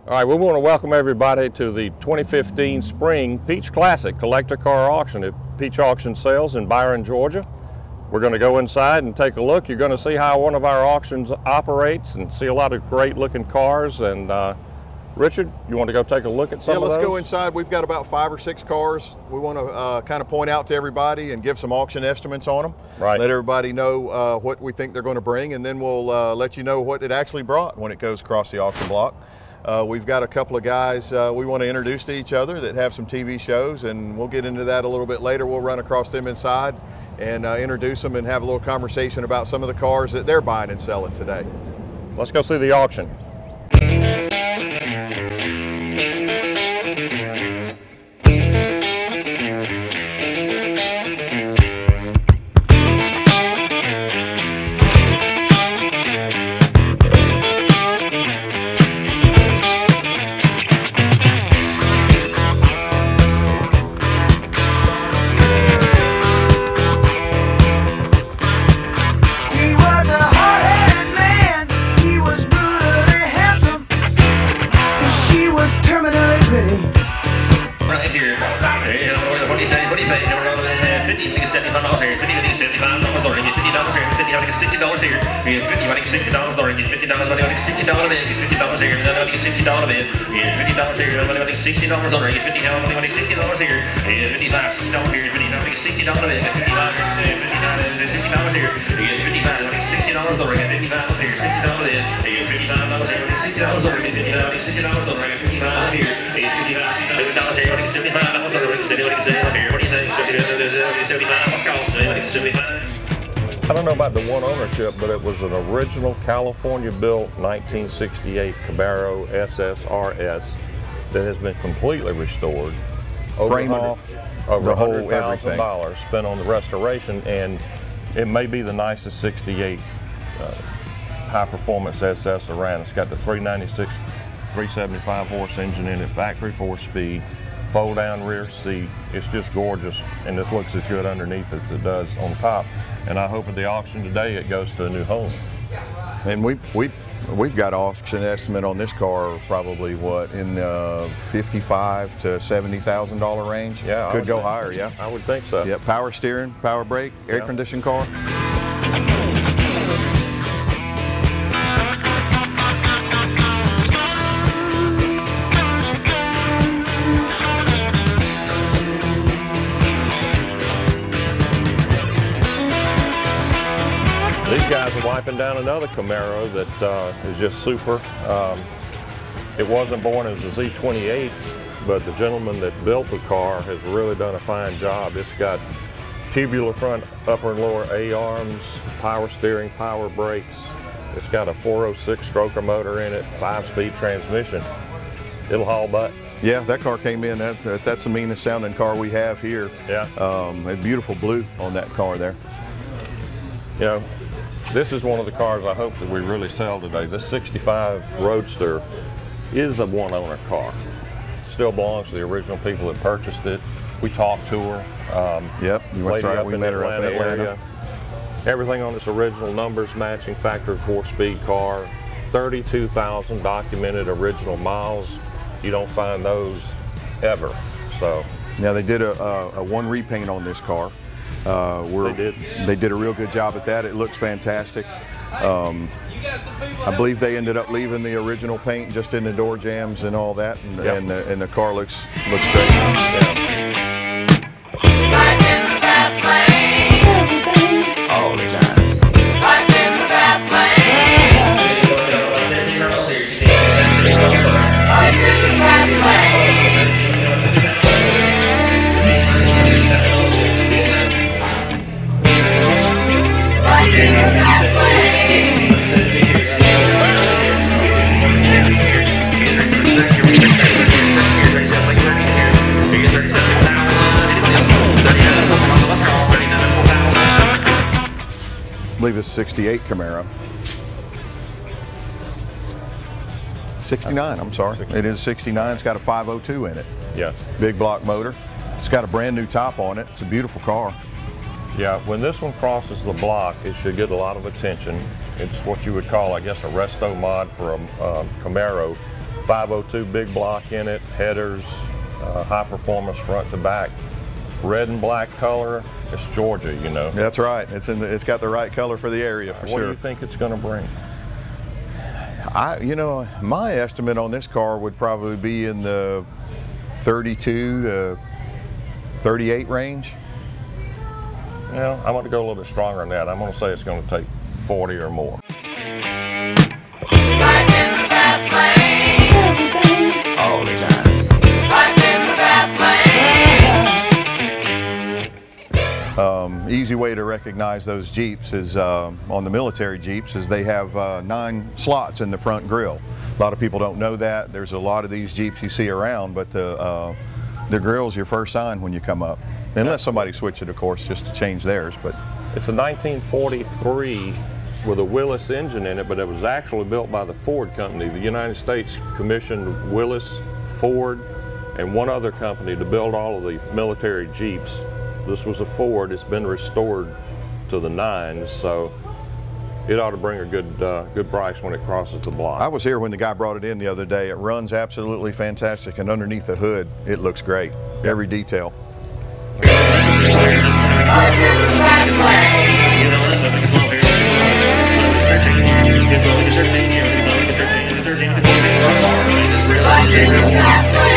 All right, we want to welcome everybody to the 2015 Spring Peach Classic Collector Car Auction at Peach Auction Sales in Byron, Georgia. We're going to go inside and take a look. You're going to see how one of our auctions operates and see a lot of great looking cars. And Richard, you want to go take a look at some of those? Yeah, let's go inside. We've got about 5 or 6 cars. We want to kind of point out to everybody and give some auction estimates on them. Right. Let everybody know what we think they're going to bring, and then we'll let you know what it actually brought when it goes across the auction block. We've got a couple of guys we want to introduce to each other that have some TV shows, and we'll get into that a little bit later. We'll run across them inside and introduce them and have a little conversation about some of the cars that they're buying and selling today. Let's go see the auction. Right here. What do you say? What do you pay? $50, $75 here. $75 Lord, get $50 here. $50, I get $60 here. Get $50, I get $60 Lord, get $50, I get $60 bid. Get $50 here. I get $60 bid. Get $50 here. I get $60 Lord, get $50, I get $60 here. Get $55, $60 here. $50, I get $60 bid. Get $50 here. Get $55, I get $60 Lord, get $55 here. $60 bid. Get $55 here. $60 Lord, get $50, I get $60 Lord, get $55 here. Get $55 here. $75 Lord, what do you think? 75, let's go. 75. I don't know about the one ownership, but it was an original California-built 1968 Camaro SSRS that has been completely restored. Frame off, over the whole everything. $100,000 spent on the restoration, and it may be the nicest 68 high-performance SS around. It's got the 396, 375 horse engine in it, factory 4-speed. Fold-down rear seat. It's just gorgeous, and this looks as good underneath as it does on top. And I hope at the auction today it goes to a new home. And we've got auction estimate on this car probably what, in the $55,000 to $70,000 range. Yeah, could go higher. Yeah, I would think so. Yeah, power steering, power brake, air conditioned car. These guys are wiping down another Camaro that is just super. It wasn't born as a Z28, but the gentleman that built the car has really done a fine job. It's got tubular front, upper and lower A-arms, power steering, power brakes. It's got a 406 stroker motor in it, 5-speed transmission. It'll haul butt. Yeah, that car came in. That's the meanest sounding car we have here. Yeah. A beautiful blue on that car there. You know, this is one of the cars I hope that we really sell today. This 65 Roadster is a one-owner car. Still belongs to the original people that purchased it. We talked to her. Yep, that's right. We met her up in Atlanta. Area. Everything on this original numbers matching factory 4-speed car. 32,000 documented original miles. You don't find those ever. So. Now they did a one repaint on this car. They did a real good job at that. It looks fantastic. I believe they ended up leaving the original paint just in the door jambs and all that, and the car looks great. Yeah. Life in the fast lane. All the time. Life in the fast lane. Life in the fast lane. Life in the fast lane. I believe it's 68 Camaro. 69, I'm sorry. 69. It is 69. It's got a 502 in it. Yeah. Big block motor. It's got a brand new top on it. It's a beautiful car. Yeah, when this one crosses the block, it should get a lot of attention. It's what you would call, I guess, a resto mod for a Camaro 502 big block in it, headers, high performance front to back. Red and black color, it's Georgia, you know. That's right. It's got the right color for the area for sure. What do you think it's going to bring? You know, my estimate on this car would probably be in the 32 to 38 range. Yeah, I'm going to go a little bit stronger than that. I'm going to say it's going to take 40 or more. Life in the fast lane. All the time. Life in the fast lane. Easy way to recognize those Jeeps is on the military Jeeps is they have 9 slots in the front grille. A lot of people don't know that. There's a lot of these Jeeps you see around, but the grille's your first sign when you come up. Unless somebody switch it, of course, just to change theirs. But it's a 1943 with a Willis engine in it, but it was actually built by the Ford company. The United States commissioned Willis, Ford, and one other company to build all of the military Jeeps. This was a Ford. It's been restored to the 9s, so it ought to bring a good price when it crosses the block. I was here when the guy brought it in the other day. It runs absolutely fantastic, and underneath the hood, it looks great. Every detail. Life in the fast lane. Life in the fast lane.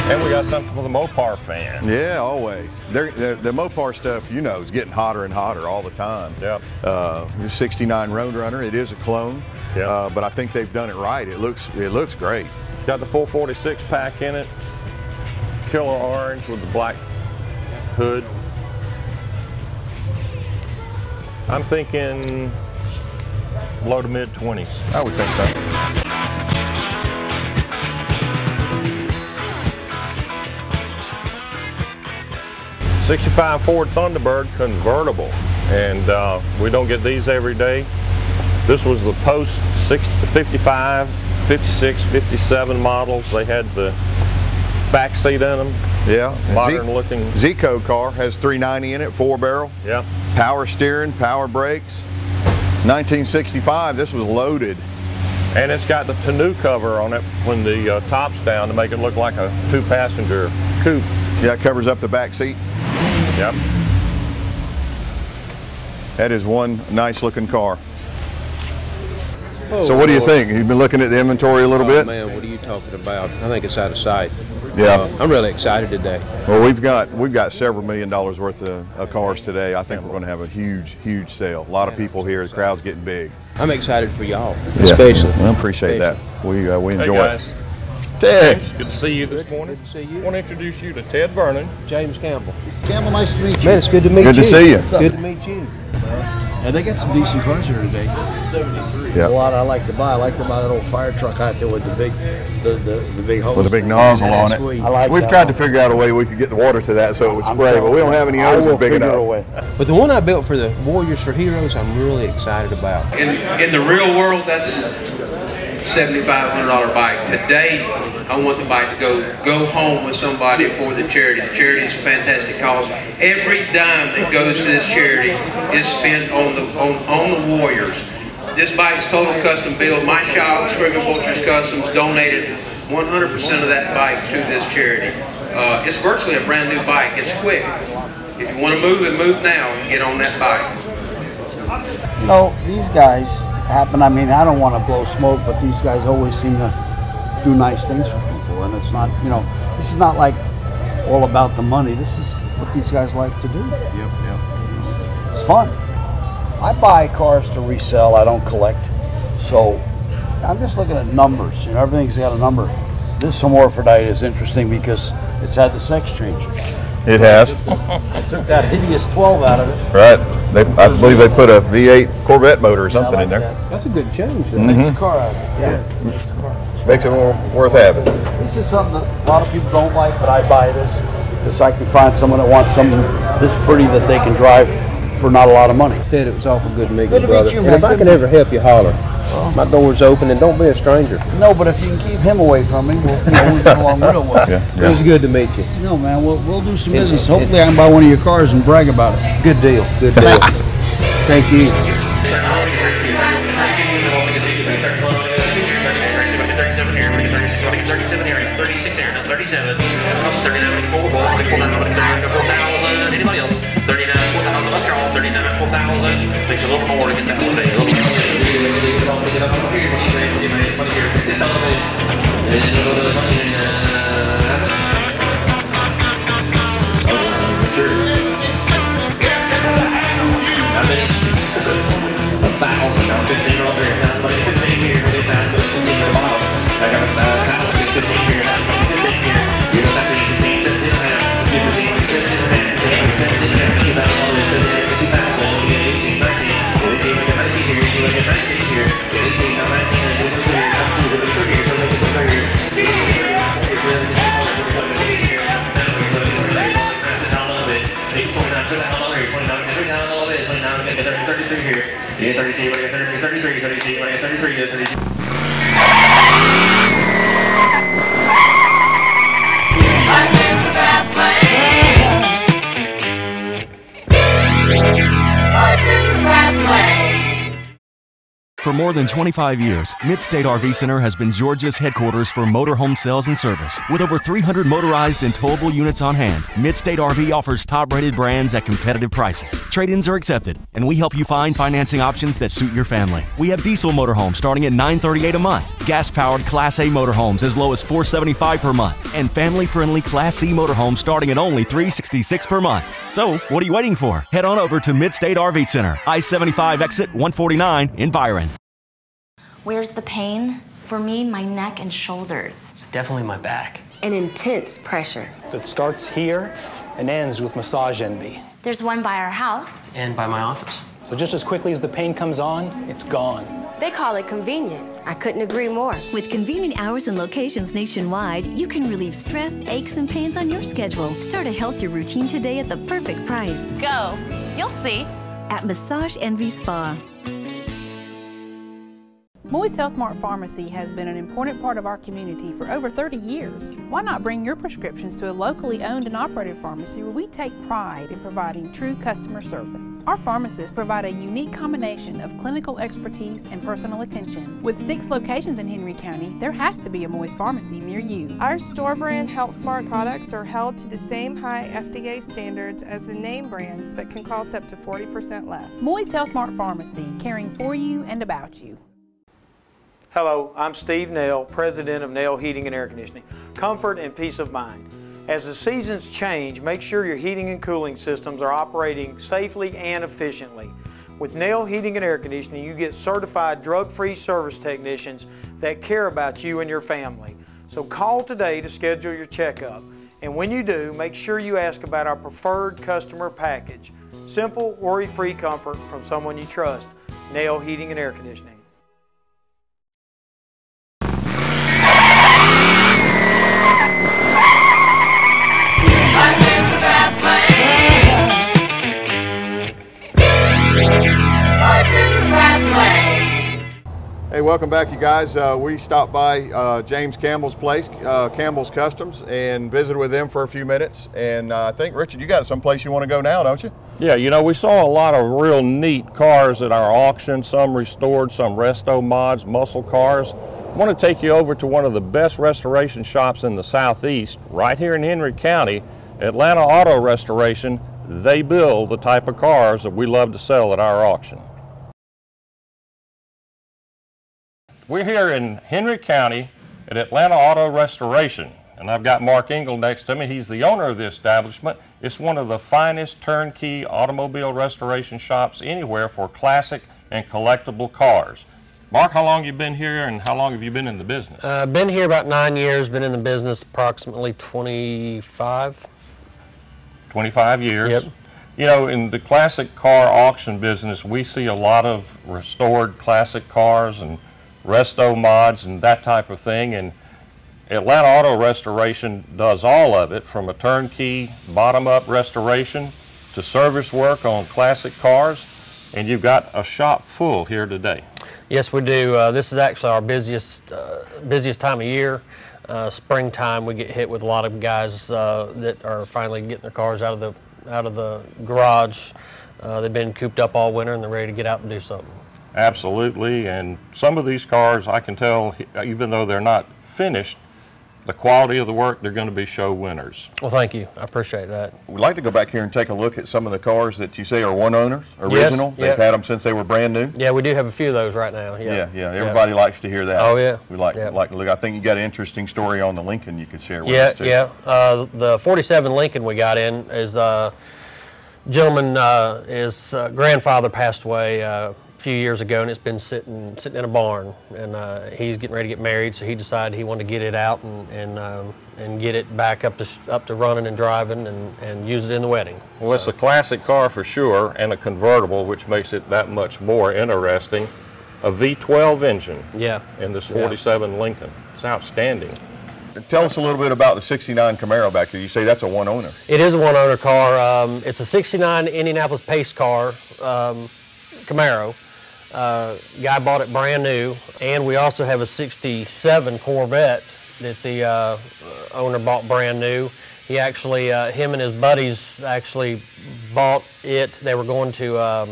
And we got something for the Mopar fans. Yeah, always. The Mopar stuff, you know, is getting hotter and hotter all the time. Yep. The 69 Roadrunner, it is a clone, Yep. but I think they've done it right. It looks great. It's got the 446 pack in it, killer orange with the black hood. I'm thinking low to mid 20s. I would think so. 65 Ford Thunderbird convertible, and we don't get these every day. This was the post 55, 56, 57 models. They had the back seat in them. Yeah. Modern looking. Zico car has 390 in it, 4-barrel. Yeah. Power steering, power brakes. 1965, this was loaded. And it's got the tonneau cover on it when the top's down to make it look like a 2-passenger coupe. Yeah, it covers up the back seat. Yep. That is one nice looking car. Oh, So what do you think? You've been looking at the inventory a little bit? Man, what are you talking about? I think it's out of sight. Yeah. I'm really excited today. Well, we've got several $1 million worth of cars today. I think we're going to have a huge sale. A lot of people here. The crowd's getting big. I'm excited for y'all, especially. I appreciate that. We enjoy Hey guys. it. Ted. Good to see you this morning. Good to see you. I want to introduce you to Ted Vernon. James Campbell. Campbell, nice to meet you. Man, it's good to meet you. Good to see you. Good to meet you. And they got some decent cars here today. Yeah. A lot I like to buy. I like to buy that old fire truck out there with the big hose. With a big nozzle on it. Sweet. I like We've that tried one. to figure out a way we could get the water to that so it would I'm spray, but telling we don't you, have any I hoses will big figure enough. a way. But the one I built for the Warriors for Heroes, I'm really excited about. In the real world, that's $7,500 bike. Today, I want the bike to go home with somebody for the charity. The charity is a fantastic cause. Every dime that goes to this charity is spent on the Warriors. This bike's total custom build. My shop, Scriven Vultures Customs, donated 100% of that bike to this charity. It's virtually a brand new bike. It's quick. If you want to move it, move now and get on that bike. You know, these guys happen. I mean, I don't want to blow smoke, but these guys always seem to do nice things for people. And it's not, you know, this is not like all about the money. This is what these guys like to do. Yep. It's fun. I buy cars to resell. I don't collect. So I'm just looking at numbers. You know, everything's got a number. This Hermaphrodite is interesting because it's had the sex change. It has. I took that hideous 12 out of it. Right. I believe they put a V8 Corvette motor or something in there. That's a good change. Nice car out of it. Yeah. Nice car. Makes it more worth having. This is something that a lot of people don't like, but I buy this because I can find someone that wants something this pretty that they can drive for not a lot of money. Ted, it was awful good to meet Good you, to meet brother. you, And man. if I Good can to ever help you, holler. My door's open, and don't be a stranger. No, but if you can keep him away from me, we'll get along real well. It was good to meet you. No, man, we'll do some business. Hopefully I can buy one of your cars and brag about it. Good deal. Good deal. Thank you. Anybody else? 39, 4,000. Let's go. 39, 4,000. Takes a little more to get that one day. A little bit. Get up here. What do you say? What do you make? Money here. Just tell me. How many? 1,000. Now 15 over here. Now 15 here. 15 at the bottom. I got 15 here. 15 here. You don't have to 15, 17 and a half. 15, 17 and a half. 17 and a half. 2,000. 18, 19. 18, we got 19 here. 18, we got 19 here. 18, now 19. And this is here. Now 2, we got 3 here. So we get 3 here. 33 here. Yeah, 33, we got 33, 33, we got 33, 33. Life in the fast lane. Life in the fast lane. For more than 25 years, Midstate RV Center has been Georgia's headquarters for motorhome sales and service. With over 300 motorized and towable units on hand, Midstate RV offers top-rated brands at competitive prices. Trade-ins are accepted, and we help you find financing options that suit your family. We have diesel motorhomes starting at $938 a month, gas-powered Class A motorhomes as low as $475 per month, and family-friendly Class C motorhomes starting at only $366 per month. So, what are you waiting for? Head on over to Midstate RV Center, I-75 exit 149 in Byron. Where's the pain? For me, my neck and shoulders. Definitely my back. An intense pressure. That starts here and ends with Massage Envy. There's one by our house. And by my office. So just as quickly as the pain comes on, it's gone. They call it convenient. I couldn't agree more. With convenient hours and locations nationwide, you can relieve stress, aches, and pains on your schedule. Start a healthier routine today at the perfect price. Go. You'll see. At Massage Envy Spa. Moy's Health Mart Pharmacy has been an important part of our community for over 30 years. Why not bring your prescriptions to a locally owned and operated pharmacy where we take pride in providing true customer service? Our pharmacists provide a unique combination of clinical expertise and personal attention. With 6 locations in Henry County, there has to be a Moy's Pharmacy near you. Our store brand Health Smart products are held to the same high FDA standards as the name brands, but can cost up to 40% less. Moy's Health Mart Pharmacy, caring for you and about you. Hello, I'm Steve Nail, President of Nail Heating and Air Conditioning. Comfort and peace of mind. As the seasons change, make sure your heating and cooling systems are operating safely and efficiently. With Nail Heating and Air Conditioning, you get certified drug-free service technicians that care about you and your family. So call today to schedule your checkup. And when you do, make sure you ask about our preferred customer package. Simple, worry-free comfort from someone you trust. Nail Heating and Air Conditioning. Hey, welcome back, you guys. We stopped by James Campbell's place, Campbell's Customs, and visited with them for a few minutes. And I think, Richard, you got someplace you want to go now, don't you? Yeah, you know, we saw a lot of real neat cars at our auction, some restored, some resto mods, muscle cars. I want to take you over to one of the best restoration shops in the Southeast, right here in Henry County, Atlanta Auto Restoration. They build the type of cars that we love to sell at our auction. We're here in Henry County at Atlanta Auto Restoration, and I've got Mark Engel next to me. He's the owner of the establishment. It's one of the finest turnkey automobile restoration shops anywhere for classic and collectible cars. Mark, how long have you been here and how long have you been in the business? Been here about 9 years, been in the business approximately 25. 25 years. Yep. You know, in the classic car auction business, we see a lot of restored classic cars and resto mods and that type of thing, and Atlanta Auto Restoration does all of it, from a turnkey bottom-up restoration to service work on classic cars, and you've got a shop full here today. Yes, we do. This is actually our busiest time of year. Springtime, we get hit with a lot of guys that are finally getting their cars out of the garage. They've been cooped up all winter and they're ready to get out and do something. Absolutely, and some of these cars, I can tell, even though they're not finished, the quality of the work, they're going to be show winners. Well, thank you. I appreciate that. We'd like to go back here and take a look at some of the cars that you say are one owners, original. Yes, They've had them since they were brand new. Yeah, we do have a few of those right now. Yeah, Everybody likes to hear that. Oh yeah. We like to look. I think you got an interesting story on the Lincoln you could share with us too. The 47 Lincoln we got in is gentleman, his grandfather passed away a few years ago, and it's been sitting in a barn, and he's getting ready to get married, so he decided he wanted to get it out and get it back up to running and driving and use it in the wedding. Well, it's a classic car for sure, and a convertible, which makes it that much more interesting. A V12 engine in this 47 Lincoln. It's outstanding. Tell us a little bit about the 69 Camaro back there. You say that's a one owner. It is a one owner car. It's a 69 Indianapolis pace car, Camaro. Guy bought it brand new, and we also have a 67 Corvette that the owner bought brand new. He actually, him and his buddies actually bought it. They were going to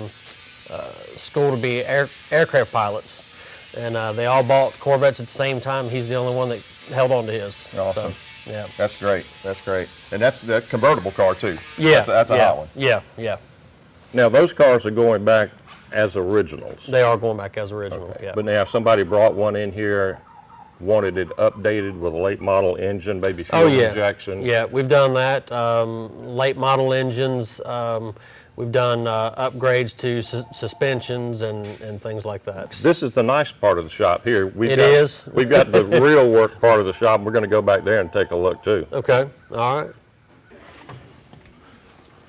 school to be aircraft pilots, and they all bought Corvettes at the same time. He's the only one that held on to his. Awesome. So, yeah. That's great. That's great. And that's that convertible car too. Yeah. That's a hot one. Yeah. Yeah. Now those cars are going back as originals. They are going back as original. Okay. Yeah. But now if somebody brought one in here, wanted it updated with a late model engine, maybe fuel injection. Yeah, we've done that. Late model engines. We've done upgrades to suspensions and things like that. This is the nice part of the shop here. We've got the real work part of the shop. We're going to go back there and take a look too. Okay. All right.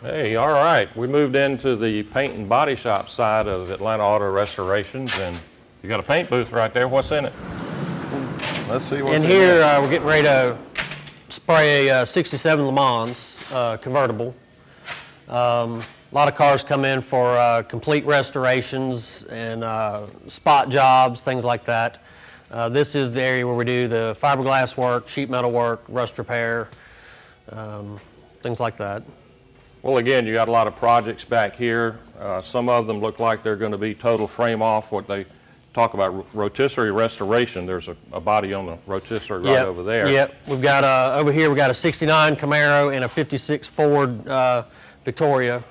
Hey, all right. We moved into the paint and body shop side of Atlanta Auto Restorations, and you got a paint booth right there. What's in it? Let's see what's in here. We're getting ready to spray a 67 Le Mans convertible. A lot of cars come in for complete restorations and spot jobs, things like that. This is the area where we do the fiberglass work, sheet metal work, rust repair, things like that. Well, again, you got a lot of projects back here. Some of them look like they're going to be total frame off. What they talk about rotisserie restoration. There's a body on the rotisserie right over there. Yep. We've got over here. We've got a 69 Camaro and a 56 Ford Victoria.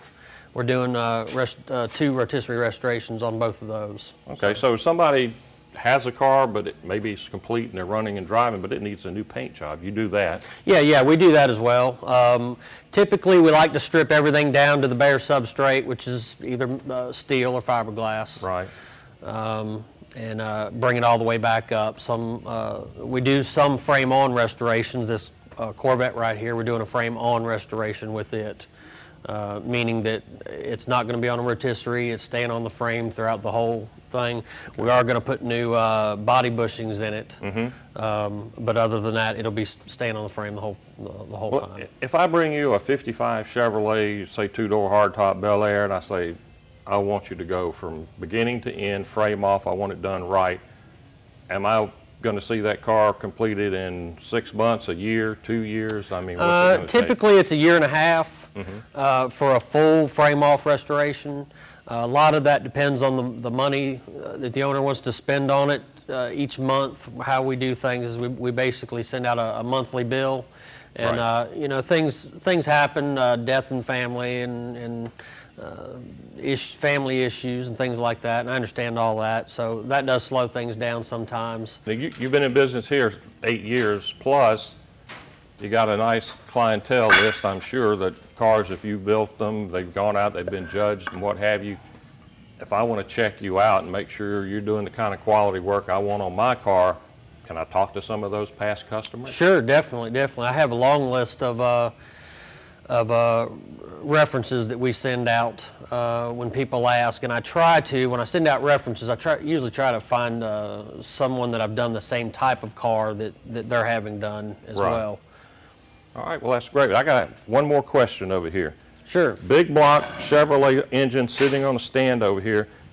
We're doing 2 rotisserie restorations on both of those. Okay, so if somebody has a car, but maybe it's complete and they're running and driving, but it needs a new paint job, you do that? Yeah, we do that as well. Typically, we like to strip everything down to the bare substrate, which is either steel or fiberglass. Right. And bring it all the way back up. We do some frame-on restorations. This Corvette right here, we're doing a frame-on restoration with it. Meaning that it's not going to be on a rotisserie, it's staying on the frame throughout the whole thing. We are going to put new body bushings in it, but other than that, it'll be staying on the frame the whole time. If I bring you a 55 Chevrolet, say 2-door hardtop Bel Air, and I say, I want you to go from beginning to end, frame off, I want it done right, am I going to see that car completed in 6 months, a year, 2 years? I mean, what's it going to typically it's a year and a half. For a full frame-off restoration. A lot of that depends on the money that the owner wants to spend on it each month. How we do things is we basically send out a monthly bill, and you know, things happen, death in family and family issues and things like that, and I understand all that, so that does slow things down sometimes. Now, you've been in business here 8 years plus. You got a nice clientele list, I'm sure, that cars, if you built them, they've gone out, they've been judged and what have you. If I want to check you out and make sure you're doing the kind of quality work I want on my car, can I talk to some of those past customers? Sure, definitely. I have a long list of references that we send out when people ask, and I try to, when I send out references, I usually try to find someone that I've done the same type of car that they're having done as well. All right, well, that's great. I got one more question over here. Sure. Big block Chevrolet engine sitting on a stand over here.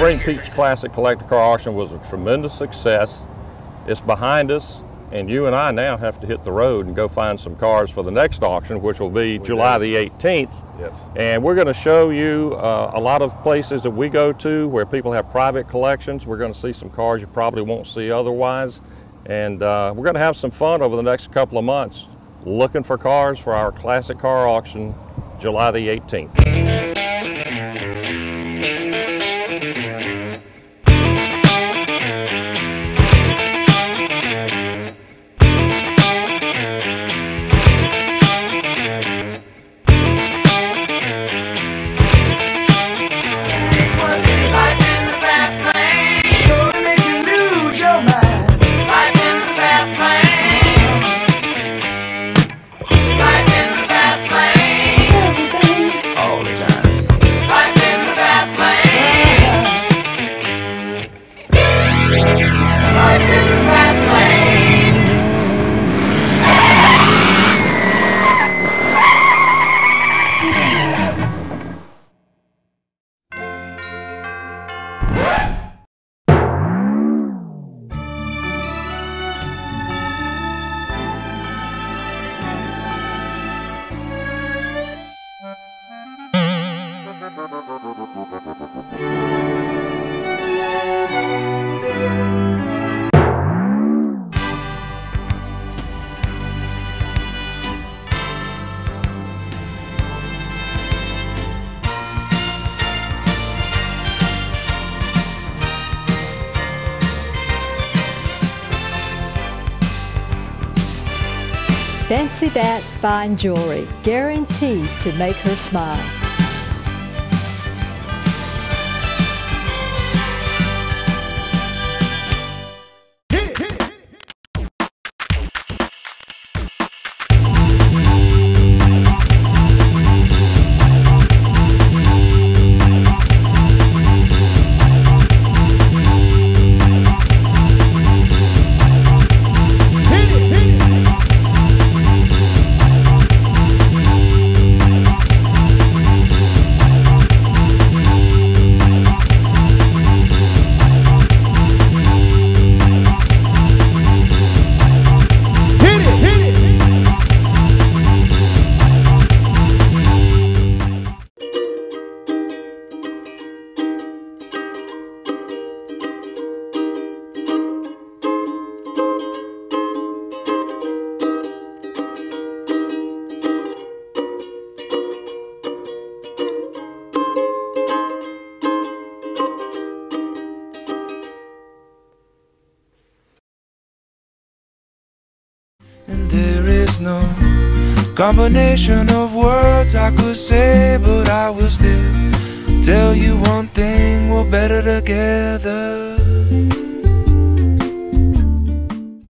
Spring Peach Classic Collector Car Auction was a tremendous success. It's behind us, and you and I now have to hit the road and go find some cars for the next auction, which will be July the 18th. Yes. And we're going to show you a lot of places that we go to where people have private collections. We're going to see some cars you probably won't see otherwise. And we're going to have some fun over the next couple of months looking for cars for our classic car auction, July the 18th. Fancy that fine jewelry, guaranteed to make her smile. There is no combination of words I could say, but I will still tell you one thing: we're better together.